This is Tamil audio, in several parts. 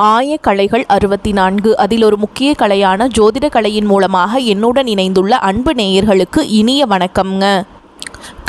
ஆயக்கலைகள் 64 அதில் ஒரு முக்கிய கலையான ஜோதிட கலையின் மூலமாக என்னுடன் இணைந்துள்ள அன்பு நேயர்களுக்கு இனிய வணக்கம்ங்க.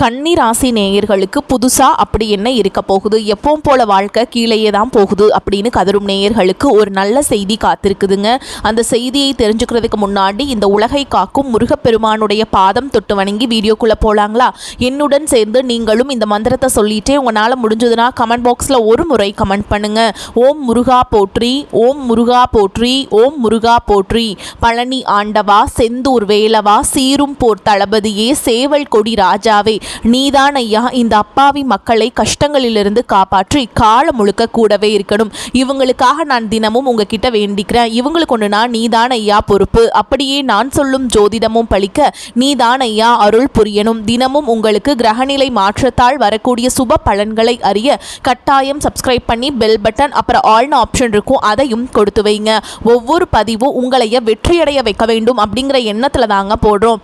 கன்னி ராசி நேயர்களுக்கு புதுசாக அப்படி என்ன இருக்க போகுது, எப்பவும் போல வாழ்க்கை கீழேயே தான் போகுது அப்படின்னு கதரும் நேயர்களுக்கு ஒரு நல்ல செய்தி காத்திருக்குதுங்க. அந்த செய்தியை தெரிஞ்சுக்கிறதுக்கு முன்னாடி இந்த உலகை காக்கும் முருகப்பெருமானுடைய பாதம் தொட்டு வணங்கி வீடியோக்குள்ளே போகலாங்களா? என்னுடன் சேர்ந்து நீங்களும் இந்த மந்திரத்தை சொல்லிட்டே உங்களால் முடிஞ்சதுன்னா கமெண்ட் பாக்ஸில் ஒரு முறை கமெண்ட் பண்ணுங்க. ஓம் முருகா போற்றி, ஓம் முருகா போற்றி, ஓம் முருகா போற்றி. பழனி ஆண்டவா, செந்தூர் வேலவா, சீரும் போர் தளபதியே, சேவல் கொடி ராஜாவே, நீதான் ஐயா இந்த அப்பாவி மக்களை கஷ்டங்களிலிருந்து காப்பாற்றி காலம் முழுக்க கூடவே இருக்கணும். இவங்களுக்காக நான் தினமும் உங்ககிட்ட வேண்டிக்கிறேன். இவங்களுக்கு ஒன்றுனா நீதான் ஐயா பொறுப்பு. அப்படியே நான் சொல்லும் ஜோதிடமும் பழிக்க நீதான் ஐயா அருள் புரியணும். தினமும் உங்களுக்கு கிரகநிலை மாற்றத்தால் வரக்கூடிய சுப பலன்களை அறிய கட்டாயம் சப்ஸ்கிரைப் பண்ணி பெல் பட்டன் அப்புறம் ஆல்னு ஆப்ஷன் இருக்கும், அதையும் கொடுத்து வைங்க. ஒவ்வொரு பதிவும் உங்களைய வெற்றியடைய வைக்க வேண்டும் அப்படிங்கிற எண்ணத்தில் தாங்க போடுறோம்.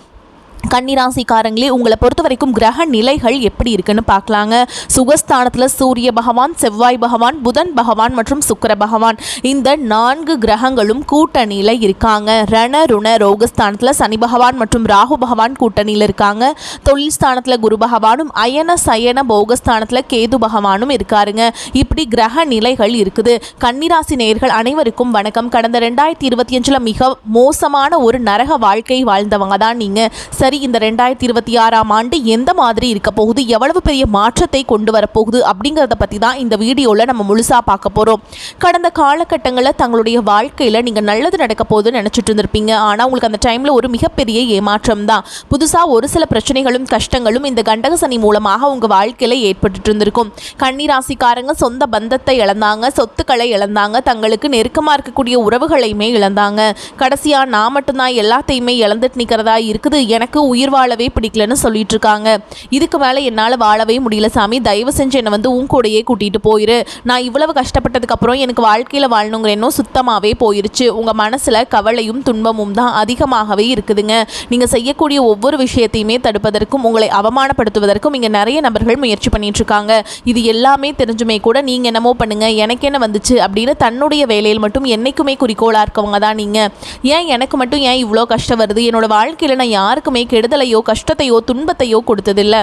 கன்னிராசிக்காரங்களே, உங்களை பொறுத்த வரைக்கும் கிரக நிலைகள் எப்படி இருக்குன்னு பார்க்கலாங்க. சுகஸ்தானத்தில் சூரிய பகவான், செவ்வாய் பகவான், புதன் பகவான் மற்றும் சுக்கிர பகவான், இந்த 4 கிரகங்களும் கூட்டணியில் இருக்காங்க. ரண ருண ரோகஸ்தானத்தில் சனி பகவான் மற்றும் ராகு பகவான் கூட்டணியில் இருக்காங்க. தொழில் ஸ்தானத்தில் குரு பகவானும், அயன சயன போகஸ்தானத்தில் கேது பகவானும் இருக்காருங்க. இப்படி கிரக நிலைகள் இருக்குது. கன்னிராசி நேயர்கள் அனைவருக்கும் வணக்கம். கடந்த 2025 மிக மோசமான ஒரு நரக வாழ்க்கை வாழ்ந்தவங்க தான் நீங்கள். சரி, இந்த 2026ஆம் ஆண்டு எந்த மாதிரி இருக்க போகுது, எவ்வளவு பெரிய மாற்றத்தை கொண்டு வரப்போகுது அப்படிங்கிறத பற்றி தான் இந்த வீடியோவில் நம்ம முழுசாக பார்க்க போகிறோம். கடந்த காலகட்டங்களில் தங்களுடைய வாழ்க்கையில் நீங்கள் நல்லது நடக்க போகுதுன்னு நினச்சிட்டு இருந்திருப்பீங்க. ஆனால் உங்களுக்கு அந்த டைமில் ஒரு மிகப்பெரிய ஏமாற்றம் தான். புதுசாக ஒரு சில பிரச்சனைகளும் கஷ்டங்களும் இந்த கண்டக சனி மூலமாக உங்கள் வாழ்க்கையில் ஏற்பட்டு இருந்திருக்கும். கன்னிராசிக்காரங்க சொந்த பந்தத்தை இழந்தாங்க, சொத்துக்களை இழந்தாங்க, தங்களுக்கு நெருக்கமாக இருக்கக்கூடிய உறவுகளையுமே இழந்தாங்க. கடைசியாக நான் மட்டும்தான் எல்லாத்தையுமே இழந்துட்டு நிற்கிறதா இருக்குது, எனக்கு உயிர் வாழவே பிடிக்கலன்னு சொல்லிட்டு இருக்காங்க. இதுக்கு மேலே என்னால் வாழவே முடியல சாமி, தயவு செஞ்சு என்னை உன் கூடையே கூட்டிகிட்டு போயிரு. நான் இவ்வளவு கஷ்டப்பட்டதுக்கு அப்புறம் எனக்கு வாழ்க்கையில் வாழணுங்கிற எண்ணம் சுத்தமாகவே போயிருச்சு. உங்கள் மனசில் கவலையும் துன்பமும் தான் அதிகமாகவே இருக்குதுங்க. நீங்கள் செய்யக்கூடிய ஒவ்வொரு விஷயத்தையுமே தடுப்பதற்கும் உங்களை அவமானப்படுத்துவதற்கும் இங்கே நிறைய நபர்கள் முயற்சி பண்ணிட்டு இருக்காங்க. இது எல்லாமே தெரிஞ்சுமே கூட நீங்கள் என்னமோ பண்ணுங்க, எனக்கு என்ன வந்துச்சு அப்படின்னு தன்னுடைய வேலையில் மட்டும் என்னைக்குமே குறிக்கோளாக இருக்கவங்க தான் நீங்கள். ஏன் எனக்கு மட்டும் ஏன் இவ்வளோ கஷ்டம் வருது, என்னோட வாழ்க்கையில் நான் யாருக்குமே கெடுதலையோ கஷ்டத்தையோ துன்பத்தையோ கொடுத்ததில்லை,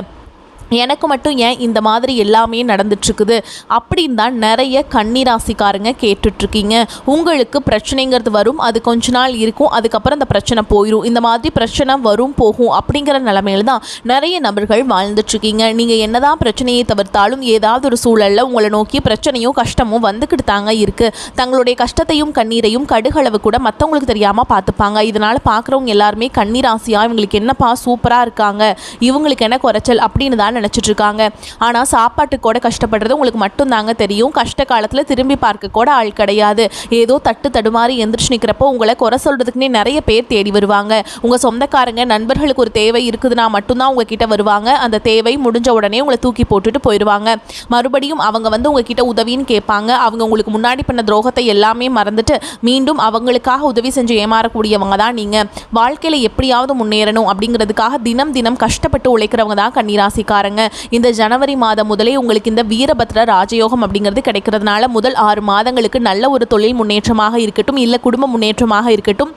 எனக்கு மட்டும் ஏன் இந்த மாதிரி எல்லாமே நடந்துட்டுருக்குது அப்படின்னு தான் நிறைய கன்னிராசிக்காரங்க கேட்டுட்ருக்கீங்க. உங்களுக்கு பிரச்சனைங்கிறது வரும், அது கொஞ்ச நாள் இருக்கும், அதுக்கப்புறம் அந்த பிரச்சனை போயிடும். இந்த மாதிரி பிரச்சனை வரும் போகும் அப்படிங்கிற நிலைமையில் தான் நிறைய நபர்கள் வாழ்ந்துட்டுருக்கீங்க. நீங்கள் என்ன தான் பிரச்சனையை தவிர்த்தாலும் ஏதாவது ஒரு சூழலில் உங்களை நோக்கி பிரச்சனையும் கஷ்டமும் வந்துக்கிட்டு தாங்க இருக்குது. தங்களுடைய கஷ்டத்தையும் கண்ணீரையும் கடுகளவு கூட மற்றவங்களுக்கு தெரியாமல் பார்த்துப்பாங்க. இதனால் பார்க்குறவங்க எல்லாருமே கன்னிராசியாக இவங்களுக்கு என்னப்பா சூப்பராக இருக்காங்க, இவங்களுக்கு என்ன குறைச்சல் அப்படின்னு தான் நினச்சிட்டு இருக்காங்க. ஆனால் சாப்பாட்டுக்கு கூட கஷ்டப்படுறது உங்களுக்கு மட்டும் தாங்க தெரியும். கஷ்ட காலத்தில் திரும்பி பார்க்க கூட ஆள் கிடையாது. ஏதோ தட்டு தடுமாறி எந்திரிச்சு நிற்கிறப்போ உங்களை குறை சொல்கிறதுக்குன்னே நிறைய பேர் தேடி வருவாங்க. உங்கள் சொந்தக்காரங்க நண்பர்களுக்கு ஒரு தேவை இருக்குதுன்னா மட்டும்தான் உங்ககிட்ட வருவாங்க. அந்த தேவை முடிஞ்ச உடனே உங்களை தூக்கி போட்டுட்டு போயிடுவாங்க. மறுபடியும் அவங்க உங்ககிட்ட உதவின்னு கேட்பாங்க. அவங்க உங்களுக்கு முன்னாடி பண்ண துரோகத்தை எல்லாமே மறந்துட்டு மீண்டும் அவங்களுக்காக உதவி செஞ்சு ஏமாறக்கூடியவங்க தான் நீங்கள். வாழ்க்கையில் எப்படியாவது முன்னேறணும் அப்படிங்கிறதுக்காக தினம் தினம் கஷ்டப்பட்டு உழைக்கிறவங்க தான் கன்னிராசிக்காரங்க. இந்த ஜனவரி மாதம் முதலே உங்களுக்கு இந்த வீரபத்ர ராஜயோகம் அப்படிங்கிறது கிடைக்கிறதுனால முதல் 6 மாதங்களுக்கு நல்ல ஒரு தொழில் முன்னேற்றமாக இருக்கட்டும், இல்லை குடும்ப முன்னேற்றமாக இருக்கட்டும்,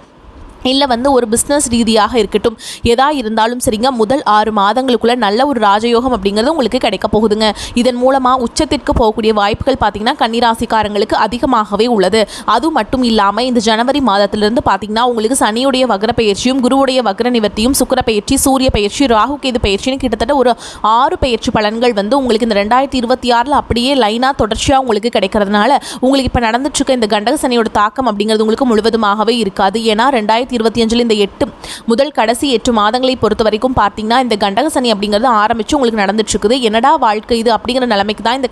இல்லை ஒரு பிஸ்னஸ் ரீதியாக இருக்கட்டும், எதா இருந்தாலும் சரிங்க, முதல் 6 மாதங்களுக்குள்ள நல்ல ஒரு ராஜயோகம் அப்படிங்கிறது உங்களுக்கு கிடைக்க போகுதுங்க. இதன் மூலமாக உச்சத்திற்கு போகக்கூடிய வாய்ப்புகள் பார்த்தீங்கன்னா கன்னிராசிக்காரங்களுக்கு அதிகமாகவே உள்ளது. அது மட்டும் இல்லாமல் இந்த ஜனவரி மாதத்திலிருந்து பார்த்தீங்கன்னா உங்களுக்கு சனியுடைய வக்ர பயிற்சியும், குருவுடைய வக்ர நிவர்த்தியும், சுக்கிர பயிற்சி, சூரிய பயிற்சி, ராகு கேது பயிற்சின்னு கிட்டத்தட்ட ஒரு 6 பயிற்சி பலன்கள் உங்களுக்கு இந்த 2026 அப்படியே லைனாக தொடர்ச்சியாக உங்களுக்கு கிடைக்கிறதுனால உங்களுக்கு இப்போ நடந்துட்டு இருக்க இந்த கண்டக சனியோட தாக்கம் அப்படிங்கிறது உங்களுக்கு முழுவதுமாகவே இருக்காது. ஏன்னா 2025 இந்த 8 முதல் கடைசி 8 மாதங்களை பொறுத்த வரைக்கும் பார்த்தீங்கன்னா இந்த கண்டக சனி அப்படிங்கிறது ஆரம்பித்து உங்களுக்கு நடந்துட்டு இருக்குது. என்னடா வாழ்க்கை இது அப்படிங்கிற நிலைமைக்கு தான் இந்த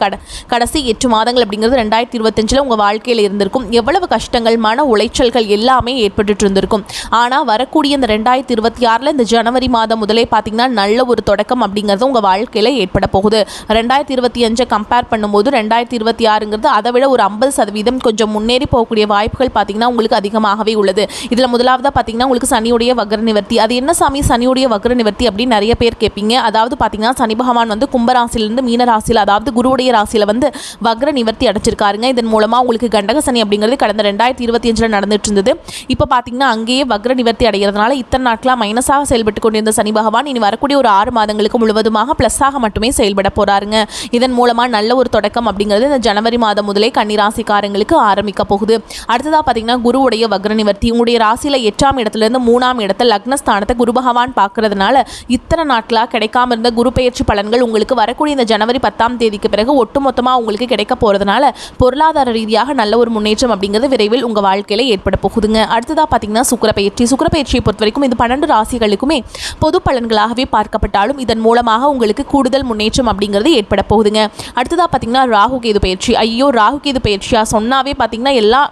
கடைசி 8 மாதங்கள் அப்படிங்கிறது 2025 உங்கள் வாழ்க்கையில் இருந்திருக்கும். எவ்வளவு கஷ்டங்கள், மன உளைச்சல்கள் எல்லாமே ஏற்பட்டு இருந்திருக்கும். ஆனால் வரக்கூடிய இந்த 2026 இந்த ஜனவரி மாதம் முதலே பார்த்தீங்கன்னா நல்ல ஒரு தொடக்கம் அப்படிங்கிறது உங்கள் வாழ்க்கையில் ஏற்பட போகுது. 2025 கம்பேர் பண்ணும்போது 2026ங்கிறது அதை விட ஒரு 50% கொஞ்சம் முன்னேறி போகக்கூடிய வாய்ப்புகள் பார்த்தீங்கன்னா உங்களுக்கு அதிகமாகவே உள்ளது. இதில் முதலாவது அடுத்ததாக பார்த்தீங்கன்னா உங்களுக்கு சனியுடைய வக்ர நிவர்த்தி. அது என்ன சாமி சனியுடைய வக்ர நிவர்த்தி அப்படின்னு நிறைய பேர் கேட்பீங்க. அதாவது பார்த்தீங்கன்னா சனி பகவான் வந்து கும்பராசிலிருந்து மீன ராசியில், அதாவது குருவுடைய ராசியில் வந்து வக்ர நிவர்த்தி அடைச்சிருக்காருங்க. இதன் மூலமாக உங்களுக்கு கண்டக சனி அப்படிங்கிறது கடந்த 2025 நடந்துட்டு இருந்தது. இப்போ பார்த்தீங்கன்னா அங்கேயே வக்ர நிவர்த்தி அடைகிறதுனால இத்தனை நாட்களாக மைனஸாக செயல்பட்டு கொண்டிருந்த சனி பகவான் இனி வரக்கூடிய ஒரு 6 மாதங்களுக்கு முழுவதுமாக ப்ளஸ்ஸாக மட்டுமே செயல்பட போறாருங்க. இதன் மூலமாக நல்ல ஒரு தொடக்கம் அப்படிங்கிறது இந்த ஜனவரி மாதம் முதலே கன்னிராசிக்காரங்களுக்கு ஆரம்பிக்க போகுது. அடுத்ததாக பார்த்தீங்கன்னா குருவுடைய வக்ர நிவர்த்தி. உங்களுடைய ராசியில் 8ஆம் இடத்துலேருந்து 3ஆம் இடத்துல லக்னஸ்தானத்தை குரு பகவான் பார்க்கறதுனால இத்தனை நாட்களாக கிடைக்காம இருந்த குரு பெயர்ச்சி பலன்கள் உங்களுக்கு வரக்கூடிய இந்த ஜனவரி 10ஆம் தேதிக்கு பிறகு ஒட்டுமொத்தமாக உங்களுக்கு கிடைக்க போகிறதுனால பொருளாதார ரீதியாக நல்ல ஒரு முன்னேற்றம் அப்படிங்கிறது விரைவில் உங்கள் வாழ்க்கையில் ஏற்பட போகுதுங்க. அடுத்ததாக பார்த்தீங்கன்னா சுக்கிரப்பெயர்ச்சியை பொறுத்த வரைக்கும் இந்த 12 ராசிகளுக்குமே பொது பலன்களாகவே பார்க்கப்பட்டாலும் இதன் மூலமாக உங்களுக்கு கூடுதல் முன்னேற்றம் அப்படிங்கிறது ஏற்பட போகுதுங்க. அடுத்ததாக பார்த்தீங்கன்னா ராகு கேது பயிற்சி. ஐயோ, ராகு கேது பயிற்சியாக சொன்னாவே பார்த்தீங்கன்னா எல்லா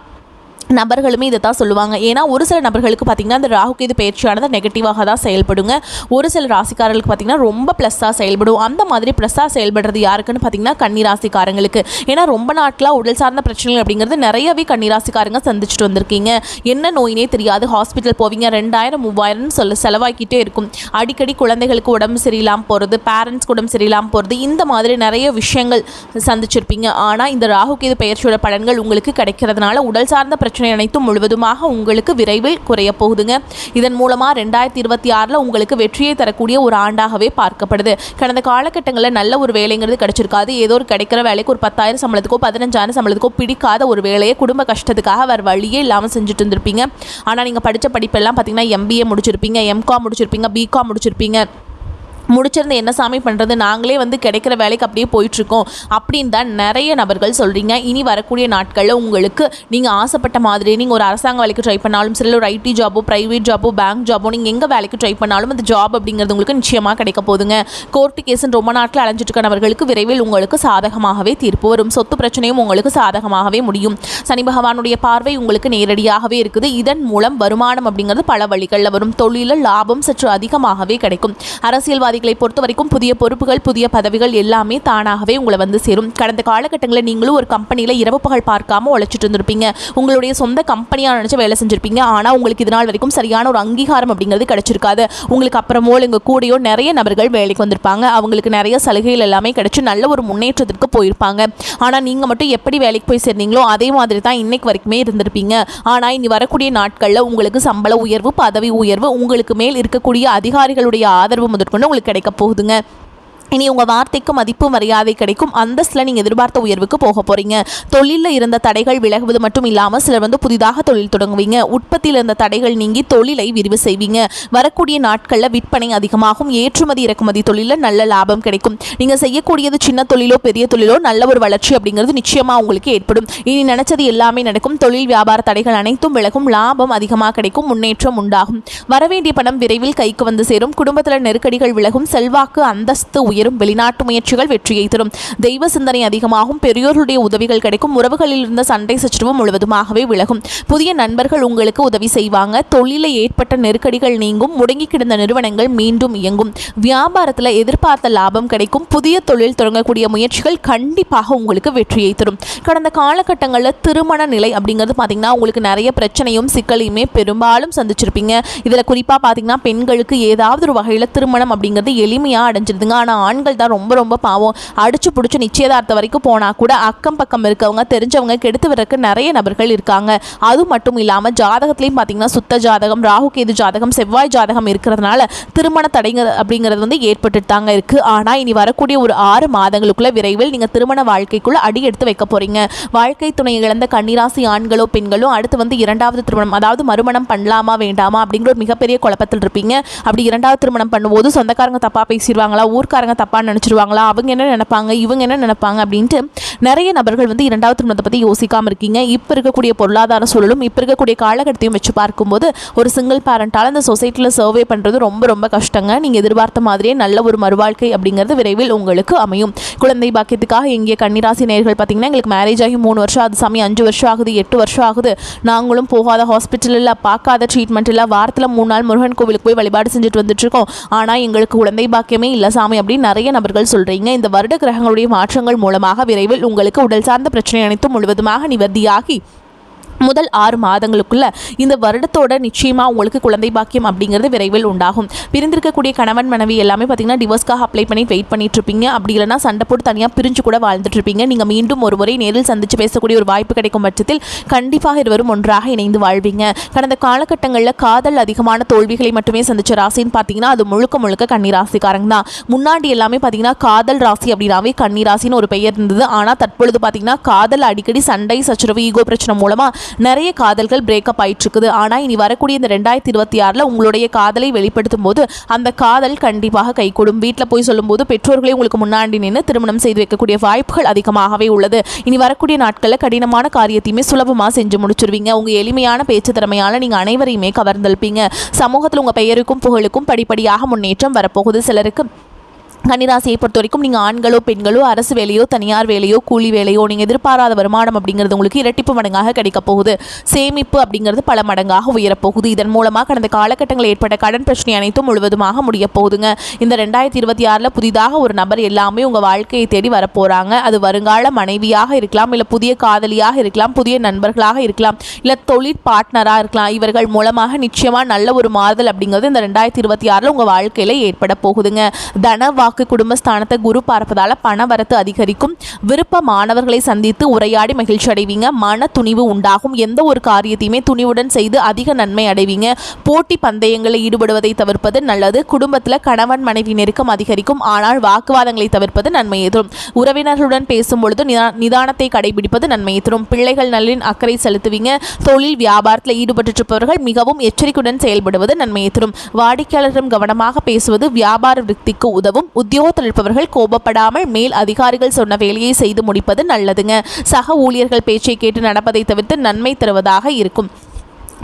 நபர்களுமே இதை தான் சொல்லுவாங்க. ஏன்னா ஒரு சில நபர்களுக்கு பார்த்திங்கன்னா அந்த ராகு கேது பயிற்சியானது நெகட்டிவாக தான் செயல்படுங்க. ஒரு சில ராசிக்காரர்களுக்கு பார்த்திங்கன்னா ரொம்ப ப்ளஸ்ஸாக செயல்படும். அந்த மாதிரி ப்ளஸ்ஸாக செயல்படுறது யாருக்குன்னு பார்த்திங்கன்னா கன்னிராசிக்காரங்களுக்கு. ஏன்னா ரொம்ப நாட்களாக உடல் சார்ந்த பிரச்சனைகள் அப்படிங்கிறது நிறையவே கன்னிராசிக்காரங்க சந்திச்சுட்டு வந்திருக்கீங்க. என்ன நோயினே தெரியாது, ஹாஸ்பிட்டல் போவீங்க, 2000 3000 செலவாக்கிட்டே இருக்கும். அடிக்கடி குழந்தைகளுக்கு உடம்பு சரியில்லாமல் போகிறது, பேரண்ட்ஸ்க்கு உடம்பு சரியில்லாமல் போகிறது, இந்த மாதிரி நிறைய விஷயங்கள் சந்திச்சிருப்பீங்க. ஆனால் இந்த ராகு கேது பயிற்சியோட பலன்கள் உங்களுக்கு கிடைக்கிறதுனால உடல் சார்ந்த பிரச்சனை அனைத்தும் முழுவதுமாக உங்களுக்கு விரைவில் குறைய போகுதுங்க. இதன் மூலமாக 2026 உங்களுக்கு வெற்றியை தரக்கூடிய ஒரு ஆண்டாகவே பார்க்கப்படுது. கடந்த காலகட்டங்களில் நல்ல ஒரு வேலைங்கிறது கிடைச்சிருக்காது. ஏதோ ஒரு கிடைக்கிற வேலைக்கு ஒரு 10,000 சம்பளத்துக்கோ 15,000 சம்பளத்துக்கோ பிடிக்காத ஒரு வேலையை குடும்ப கஷ்டத்துக்காக வேறு வழியே இல்லாமல் செஞ்சுட்டு இருந்திருப்பீங்க. ஆனால் நீங்கள் படித்த படிப்பெல்லாம் பார்த்தீங்கன்னா MBA முடிச்சிருப்பீங்க, MCOM முடிச்சிருப்பீங்க, BCOM முடிச்சிருப்பீங்க. முடிச்சிருந்து என்ன சாமி பண்ணுறது, நாங்களே வந்து கிடைக்கிற வேலைக்கு அப்படியே போயிட்டுருக்கோம் அப்படின்னு தான் நிறைய நபர்கள் சொல்கிறீங்க. இனி வரக்கூடிய நாட்களில் உங்களுக்கு நீங்கள் ஆசைப்பட்ட மாதிரி நீங்கள் ஒரு அரசாங்க வேலைக்கு ட்ரை பண்ணாலும் சரி, ஒரு IT ஜாபோ, ப்ரைவேட் ஜாபோ, பேங்க் ஜாபோ, நீங்கள் எங்கே வேலைக்கு ட்ரை பண்ணாலும் அந்த ஜாப் அப்படிங்கிறது உங்களுக்கு நிச்சயமாக கிடைக்க போகுதுங்க. கோர்ட்டு கேஸுன்னு ரொம்ப நாட்கள் அலைஞ்சிட்டு இருக்க நபர்களுக்கு விரைவில் உங்களுக்கு சாதகமாகவே தீர்ப்பு வரும். சொத்து பிரச்சனையும் உங்களுக்கு சாதகமாகவே முடியும். சனி பகவானுடைய பார்வை உங்களுக்கு நேரடியாகவே இருக்குது. இதன் மூலம் வருமானம் அப்படிங்கிறது பல வழிகளில் வரும். தொழிலில் லாபம் சற்று அதிகமாகவே கிடைக்கும். அரசியல்வாதி பொறுத்த வரைக்கும் புதிய பொறுப்புகள், புதிய பதவிகள் எல்லாமே தானாகவே உங்களை வந்து சேரும். கடந்த காலகட்டங்களில் நீங்களும் ஒரு கம்பெனியில் இரவு பகல் பார்க்காம உழைச்சிட்டு இருந்திருப்பீங்க. உங்களுடைய சொந்த கம்பெனியாக நினச்சி வேலை செஞ்சிருப்பீங்க. ஆனால் உங்களுக்கு இது நாள் வரைக்கும் சரியான ஒரு அங்கீகாரம் அப்படிங்கிறது கிடைச்சிருக்காது. உங்களுக்கு அப்புறமோ இங்கே கூடயோ நிறைய நபர்கள் வேலைக்கு வந்திருப்பாங்க. அவங்களுக்கு நிறைய சலுகைகள் எல்லாமே கிடைச்சி நல்ல ஒரு முன்னேற்றத்திற்கு போயிருப்பாங்க. ஆனால் நீங்கள் மட்டும் எப்படி வேலைக்கு போய் சேர்ந்தீங்களோ அதே மாதிரி தான் இன்னைக்கு வரைக்குமே இருந்திருப்பீங்க. ஆனால் இனி வரக்கூடிய நாட்களில் உங்களுக்கு சம்பள உயர்வு, பதவி உயர்வு, உங்களுக்கு மேல் இருக்கக்கூடிய அதிகாரிகளுடைய ஆதரவு முதற்கொண்டு உங்களுக்கு கிடைக்க போகுதுங்க. இனி உங்கள் வார்த்தைக்கு மதிப்பு மரியாதை கிடைக்கும். அந்தஸ்தில் நீங்கள் எதிர்பார்த்த உயர்வுக்கு போக போகிறீங்க. தொழிலில் இருந்த தடைகள் விலகுவது மட்டும் இல்லாமல் சிலர் வந்து புதிதாக தொழில் தொடங்குவீங்க. உற்பத்தியில் இருந்த தடைகள் நீங்கி தொழிலை விரிவு செய்வீங்க. வரக்கூடிய நாட்களில் விற்பனை அதிகமாகும். ஏற்றுமதி இறக்குமதி தொழிலில் நல்ல லாபம் கிடைக்கும். நீங்கள் செய்யக்கூடியது சின்ன தொழிலோ பெரிய தொழிலோ நல்ல ஒரு வளர்ச்சி அப்படிங்கிறது நிச்சயமாக உங்களுக்கு ஏற்படும். இனி நினைச்சது எல்லாமே நடக்கும். தொழில் வியாபார தடைகள் அனைத்தும் விலகும். லாபம் அதிகமாக கிடைக்கும். முன்னேற்றம் உண்டாகும். வரவேண்டிய பணம் விரைவில் கைக்கு வந்து சேரும். குடும்பத்தில் நெருக்கடிகள் விலகும். செல்வாக்கு அந்தஸ்து வெளிநாட்டு முயற்சிகள் வெற்றியை தரும். தெய்வ சிந்தனை அதிகமாகும். பெரியோர்களுடைய உதவிகள் கிடைக்கும். உறவுகளில் இருந்த சண்டை சச்சரவு முழுவதுமாகவே விலகும். புதிய நண்பர்கள் உங்களுக்கு உதவி செய்வாங்க. தொழிலில் ஏற்பட்ட நெருக்கடிகள் நீங்கும். முடங்கி கிடந்த நிறுவனங்கள் மீண்டும் இயங்கும். வியாபாரத்தில் எதிர்பார்த்த லாபம் கிடைக்கும். புதிய தொழில் தொடங்கக்கூடிய முயற்சிகள் கண்டிப்பாக உங்களுக்கு வெற்றியை தரும். கடந்த காலகட்டங்களில் திருமண நிலை அப்படிங்கிறது பார்த்தீங்கன்னா உங்களுக்கு நிறைய பிரச்சனையும் சிக்கலையுமே பெரும்பாலும் சந்திச்சிருப்பீங்க. இதில் குறிப்பாக பார்த்தீங்கன்னா பெண்களுக்கு ஏதாவது ஒரு வகையில் திருமணம் அப்படிங்கிறது எளிமையாக அடைஞ்சிருதுங்க. ஆனால் ஆண்கள் தான் ரொம்ப பாவம். அடிச்சு பிடிச்சி நிச்சயதார்த்தம் வரைக்கும் போனால் கூட அக்கம் பக்கம் இருக்கவங்க தெரிஞ்சவங்க கெடுத்து விடுறதுக்கு நிறைய நபர்கள் இருக்காங்க. அது மட்டும் இல்லாமல் ஜாதகத்திலையும் பார்த்தீங்கன்னா சுத்த ஜாதகம், ராகு கேது ஜாதகம், செவ்வாய் ஜாதகம் இருக்கிறதுனால திருமண தடைங்க அப்படிங்கிறது வந்து ஏற்பட்டு தாங்க இருக்குது. ஆனால் இனி வரக்கூடிய ஒரு 6 மாதங்களுக்குள்ள விரைவில் நீங்கள் திருமண வாழ்க்கைக்குள்ளே அடி எடுத்து வைக்க போகிறீங்க. வாழ்க்கை துணை இழந்த கன்னிராசி ஆண்களோ பெண்களோ அடுத்து வந்து 2வது திருமணம், அதாவது மறுமணம் பண்ணலாமா வேண்டாமா அப்படிங்கிற ஒரு மிகப்பெரிய குழப்பத்தில் இருப்பீங்க. அப்படி 2வது திருமணம் பண்ணும்போது சொந்தக்காரங்க தப்பாக பேசிடுவாங்களா, ஊர்க்காரங்க தப்பாக நினச்சிருவாங்களா, அவங்க என்ன நினைப்பாங்க, இவங்க என்ன நினைப்பாங்க அப்படின்ட்டு நிறைய நபர்கள் வந்து 2வது திருமணத்தை பற்றி யோசிக்காமல் இருக்கீங்க. இப்போ இருக்கக்கூடிய பொருளாதார சூழலும் இப்போ இருக்கக்கூடிய காலகட்டத்தையும் வச்சு பார்க்கும்போது ஒரு சிங்கிள் பேரண்டால் அந்த சொசைட்டியில் சர்வே பண்ணுறது ரொம்ப கஷ்டங்க. நீங்கள் எதிர்பார்த்த மாதிரியே நல்ல ஒரு மறுவாழ்க்கை அப்படிங்கிறது விரைவில் உங்களுக்கு அமையும். குழந்தை பாக்கியத்துக்காக எங்கே கன்னிராசி நேயர்கள் பார்த்தீங்கன்னா எங்களுக்கு மேரேஜ் ஆகி 3 வருஷம் ஆகுது சாமி, 5 வருஷம் ஆகுது, 8 வருஷம் ஆகுது, நாங்களும் போகாத ஹாஸ்பிட்டல் இல்லை, பார்க்காத ட்ரீட்மெண்ட் இல்லை, வாரத்தில் 3 நாள் முருகன் கோவிலுக்கு போய் வழிபாடு செஞ்சுட்டு வந்துட்டுருக்கோம், ஆனால் எங்களுக்கு குழந்தை பாக்கியமே இல்லை சாமி அப்படின்னு நிறைய நபர்கள் சொல்கிறீங்க. இந்த வருட கிரகங்களுடைய மாற்றங்கள் மூலமாக விரைவில் உங்களுக்கு உடல் சார்ந்த பிரச்சனை அனைத்தும் முழுவதுமாக நிவர்த்தியாகி முதல் 6 மாதங்களுக்குள்ள இந்த வருடத்தோட நிச்சயமாக உங்களுக்கு குழந்தை பாக்கியம் அப்படிங்கிறது விரைவில் உண்டாகும். பிரிந்திருக்கக்கூடிய கணவன் மனைவி எல்லாமே பார்த்தீங்கன்னா டிவோர்ஸ்க்காக அப்ளை பண்ணி வெயிட் பண்ணிட்டு இருப்பீங்க. அப்படி இல்லைனா சண்டை போட்டு தனியாக பிரிஞ்சு கூட வாழ்ந்துட்டு இருப்பீங்க. நீங்கள் மீண்டும் ஒரு முறை நேரில் சந்தித்து பேசக்கூடிய ஒரு வாய்ப்பு கிடைக்கும் பட்சத்தில் கண்டிப்பாக இருவரும் ஒன்றாக இணைந்து வாழ்வீங்க. கடந்த காலகட்டங்களில் காதல் அதிகமான தோல்விகளை மட்டுமே சந்திச்ச ராசின்னு பார்த்தீங்கன்னா அது முழுக்க முழுக்க கன்னி ராசிக்காரங்க தான். முன்னாடி எல்லாமே பார்த்தீங்கன்னா காதல் ராசி அப்படின்னாவே கன்னி ராசின்னு ஒரு பெயர் இருந்தது. ஆனால் தற்பொழுது பார்த்தீங்கன்னா காதல் அடிக்கடி சண்டை சச்சரவு ஈகோ பிரச்சனை மூலமாக நிறைய காதல்கள் பிரேக்கப் ஆயிட்டு இருக்குது. ஆனால் இனி வரக்கூடிய இந்த 2026 உங்களுடைய காதலை வெளிப்படுத்தும் போது அந்த காதல் கண்டிப்பாக கைகூடும். வீட்டில் போய் சொல்லும்போது பெற்றோர்களே உங்களுக்கு முன்னாடி நின்று திருமணம் செய்து வைக்கக்கூடிய வாய்ப்புகள் அதிகமாகவே உள்ளது. இனி வரக்கூடிய நாட்களில் கடினமான காரியத்தையுமே சுலபமாக செஞ்சு முடிச்சிருவீங்க. உங்கள் எளிமையான பேச்சு திறமையால் நீங்கள் அனைவரையுமே கவர்ந்தெழுப்பீங்க. சமூகத்தில் உங்கள் பெயருக்கும் புகழுக்கும் படிப்படியாக முன்னேற்றம் வரப்போகுது. சிலருக்கு கன்னிராசியை பொறுத்த வரைக்கும் நீங்கள் ஆண்களோ பெண்களோ அரசு வேலையோ தனியார் வேலையோ கூலி வேலையோ நீங்கள் எதிர்பாராத வருமானம் அப்படிங்கிறது உங்களுக்கு இரட்டிப்பு மடங்காக கிடைக்க போகுது. சேமிப்பு அப்படிங்கிறது பல மடங்காக உயரப்போகுது. இதன் மூலமாக கடந்த காலகட்டங்களில் ஏற்பட்ட கடன் பிரச்சனை அனைத்தும் முழுவதுமாக முடிய போகுதுங்க. இந்த 2026 புதிதாக ஒரு நபர் எல்லாமே உங்கள் வாழ்க்கையை தேடி வரப்போகிறாங்க. அது வருங்கால மனைவியாக இருக்கலாம், இல்லை புதிய காதலியாக இருக்கலாம், புதிய நண்பர்களாக இருக்கலாம், இல்லை தொழில் பார்ட்னராக இருக்கலாம். இவர்கள் மூலமாக நிச்சயமாக நல்ல ஒரு மாறுதல் அப்படிங்கிறது இந்த 2026 உங்கள் வாழ்க்கையில் ஏற்பட போகுதுங்க. தன வாக்கு குடும்பஸ்தானத்தை குரு பார்ப்பதால பண வரத்து அதிகரிக்கும். விருப்ப மாணவர்களை சந்தித்து உரையாடி மகிழ்ச்சி அடைவீங்க. மன துணிவு உண்டாகும். எந்த ஒரு காரியத்தையுமே துணிவுடன் செய்து அதிக நன்மை அடைவீங்க. போட்டி பந்தயங்களில் ஈடுபடுவதை தவிர்ப்பது நல்லது. குடும்பத்தில் கணவன் மனைவி நெருக்கம் அதிகரிக்கும். ஆனால் வாக்குவாதங்களை தவிர்ப்பது நன்மையை தரும். உறவினர்களுடன் பேசும்பொழுது நிதானத்தை கடைபிடிப்பது நன்மையை தரும். பிள்ளைகள் நலனில் அக்கறை செலுத்துவீங்க. தொழில் வியாபாரத்தில் ஈடுபட்டு இருப்பவர்கள் மிகவும் எச்சரிக்கையுடன் செயல்படுவது நன்மையை தரும். வாடிக்கையாளரிடம் கவனமாக பேசுவது வியாபார விருத்திக்கு உதவும். உத்தியோகத்தில் இருப்பவர்கள் கோபப்படாமல் மேல் அதிகாரிகள் சொன்ன வேலையை செய்து முடிப்பது நல்லதுங்க. சக ஊழியர்கள் பேச்சை கேட்டு நடப்பதை தவிர்த்து நன்மை தருவதாக இருக்கும்.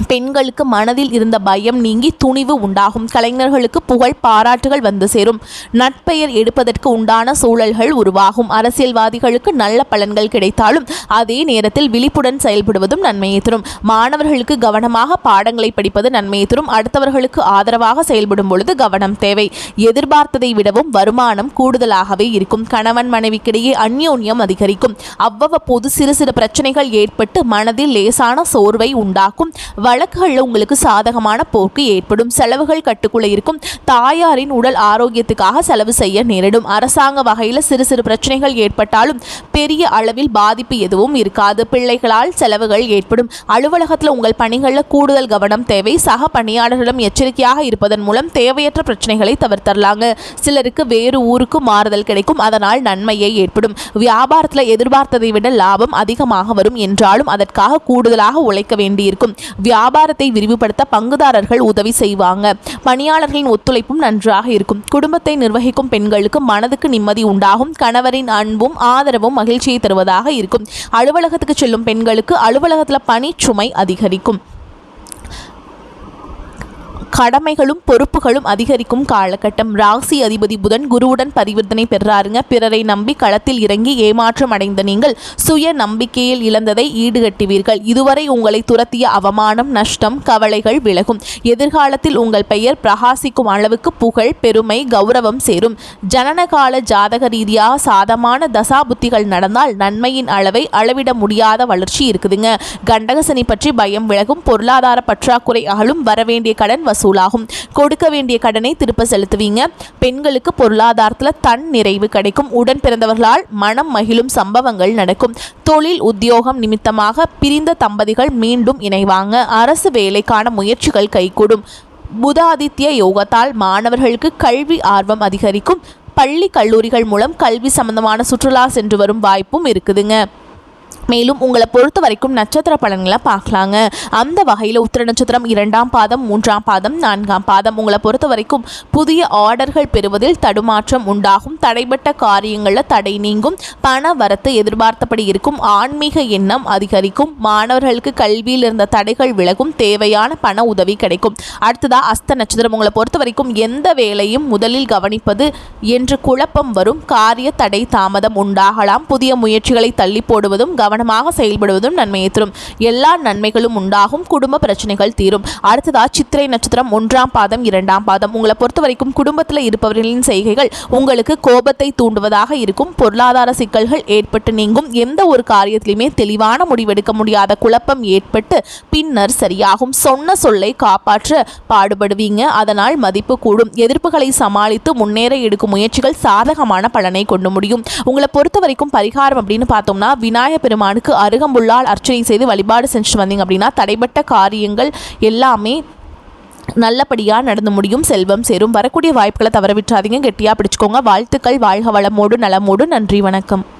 பெண்களுக்கு மனதில் இருந்த பயம் நீங்கி துணிவு உண்டாகும். கலைஞர்களுக்கு புகழ் பாராட்டுகள் வந்து சேரும். நட்பெயர் எடுப்பதற்கு உண்டான சூழல்கள் உருவாகும். அரசியல்வாதிகளுக்கு நல்ல பலன்கள் கிடைத்தாலும் அதே நேரத்தில் விழிப்புடன் செயல்படுவதும் நன்மையை தரும். மாணவர்களுக்கு கவனமாக பாடங்களை படிப்பது நன்மையை தரும். அடுத்தவர்களுக்கு ஆதரவாக செயல்படும் பொழுது கவனம் தேவை. எதிர்பார்த்ததை விடவும் வருமானம் கூடுதலாகவே இருக்கும். கணவன் மனைவிக்கிடையே அந்யோன்யம் அதிகரிக்கும். அவ்வப்போது சிறு சிறு பிரச்சனைகள் ஏற்பட்டு மனதில் லேசான சோர்வை உண்டாக்கும். வழக்குகளில் உங்களுக்கு சாதகமான போக்கு ஏற்படும். செலவுகள் கட்டுக்குள்ள இருக்கும். தாயாரின் உடல் ஆரோக்கியத்துக்காக செலவு செய்ய நேரிடும். அரசாங்க வகையில் சிறு சிறு பிரச்சனைகள் ஏற்பட்டாலும் பெரிய அளவில் பாதிப்பு எதுவும் இருக்காது. பிள்ளைகளால் செலவுகள் ஏற்படும். அலுவலகத்தில் உங்கள் பணிகளில் கூடுதல் கவனம் தேவை. சக பணியாளர்களிடம் எச்சரிக்கையாக இருப்பதன் மூலம் தேவையற்ற பிரச்சனைகளை தவிர்த்தரலாங்க. சிலருக்கு வேறு ஊருக்கு மாறுதல் கிடைக்கும். அதனால் நன்மையே ஏற்படும். வியாபாரத்தில் எதிர்பார்த்ததை விட லாபம் அதிகமாக வரும் என்றாலும் அதற்காக கூடுதலாக உழைக்க வேண்டியிருக்கும். வியாபாரத்தை விரிவுபடுத்த பங்குதாரர்கள் உதவி செய்வாங்க. பணியாளர்களின் ஒத்துழைப்பும் நன்றாக இருக்கும். குடும்பத்தை நிர்வகிக்கும் பெண்களுக்கு மனதுக்கு நிம்மதி உண்டாகும். கணவரின் அன்பும் ஆதரவும் மகிழ்ச்சியை தருவதாக இருக்கும். அலுவலகத்துக்கு செல்லும் பெண்களுக்கு அலுவலகத்தில் பணி சுமை அதிகரிக்கும். கடமைகளும் பொறுப்புகளும் அதிகரிக்கும் காலகட்டம். ராசி அதிபதி புதன் குருவுடன் பரிவர்த்தனை பெறாருங்க. பிறரை நம்பி களத்தில் இறங்கி ஏமாற்றம் அடைந்த நீங்கள் சுய நம்பிக்கையில் இழந்ததை ஈடுகட்டுவீர்கள். இதுவரை உங்களை துரத்திய அவமானம், நஷ்டம், கவலைகள் விலகும். எதிர்காலத்தில் உங்கள் பெயர் பிரகாசிக்கும் அளவுக்கு புகழ், பெருமை, கௌரவம் சேரும். ஜனனகால ஜாதக ரீதியாக சாதமான தசாபுத்திகள் நடந்தால் நன்மையின் அளவை அளவிட முடியாத வளர்ச்சி இருக்குதுங்க. கண்டகசனி பற்றி பயம் விலகும். பொருளாதார பற்றாக்குறை அகலும். வரவேண்டிய கடன் வசூலாகும். கொடுக்க வேண்டிய கடனை திருப்ப செலுத்துவீங்க. பெண்களுக்கு பொருளாதாரத்தில் தன் நிறைவு கிடைக்கும். உடன் பிறந்தவர்களால் மனம் மகிழும் சம்பவங்கள் நடக்கும். தொழில் உத்தியோகம் நிமித்தமாக பிரிந்த தம்பதிகள் மீண்டும் இணைவாங்க. அரசு வேலைக்கான முயற்சிகள் கைகூடும். புதாதித்ய யோகத்தால் மாணவர்களுக்கு கல்வி ஆர்வம் அதிகரிக்கும். பள்ளி கல்லூரிகள் மூலம் கல்வி சம்பந்தமான சுற்றுலா சென்று வரும் வாய்ப்பும் இருக்குதுங்க. மேலும் உங்களை பொறுத்த வரைக்கும் நட்சத்திர பலன்களை பார்க்கலாங்க. அந்த வகையில் உத்திர நட்சத்திரம் 2ஆம் பாதம், 3ஆம் பாதம், 4ஆம் பாதம் உங்களை பொறுத்த வரைக்கும் புதிய ஆர்டர்கள் பெறுவதில் தடுமாற்றம் உண்டாகும். தடைப்பட்ட காரியங்களில் தடை நீங்கும். பண வரத்து எதிர்பார்த்தபடி இருக்கும். ஆன்மீக எண்ணம் அதிகரிக்கும். மாணவர்களுக்கு கல்வியில் இருந்த தடைகள் விலகும். தேவையான பண உதவி கிடைக்கும். அடுத்ததா அஸ்த நட்சத்திரம் உங்களை பொறுத்த வரைக்கும் எந்த வேலையும் முதலில் கவனிப்பது என்று குழப்பம் வரும். காரிய தடை தாமதம் உண்டாகலாம். புதிய முயற்சிகளை தள்ளி போடுவதும் கவனமாக செயல்படுவதும் நன்மையை தரும். எல்லா நன்மைகளும் உண்டாகும். குடும்ப பிரச்சனைகள் தீரும். அடுத்ததா சித்திரை நட்சத்திரம் 1ஆம் பாதம் 2ஆம் பாதம். உங்களை பொறுத்த வரைக்கும் குடும்பத்தில் இருப்பவர்களின் செய்கைகள் உங்களுக்கு கோபத்தை தூண்டுவதாக இருக்கும். பொருளாதார சிக்கல்கள் ஏற்பட்டு நீங்கும். எந்த ஒரு காரியத்திலுமே தெளிவான முடிவெடுக்க முடியாத குழப்பம் ஏற்பட்டு பின்னர் சரியாகும். சொன்ன சொல்லை காப்பாற்ற பாடுபடுவீங்க. அதனால் மதிப்பு கூடும். எதிர்ப்புகளை சமாளித்து முன்னேற எடுக்கும் முயற்சிகள் சாதகமான பலனை கொண்டு முடியும். உங்களை பொறுத்த வரைக்கும் பரிகாரம் அப்படின்னு பார்த்தோம்னா, விநாயகர் பெருமானுக்கு அருகம்புல்லால் அர்ச்சனை செய்து வழிபாடு செஞ்சுட்டு வந்தீங்க அப்படின்னா தடைப்பட்ட காரியங்கள் எல்லாமே நல்லபடியாக நடந்து முடியும். செல்வம் சேரும். வரக்கூடிய வாய்ப்புகளை தவற விட்டுறாதீங்க. கெட்டியாக பிடிச்சுக்கோங்க. வாழ்த்துக்கள். வாழ்க வளமோடு நலமோடு. நன்றி. வணக்கம்.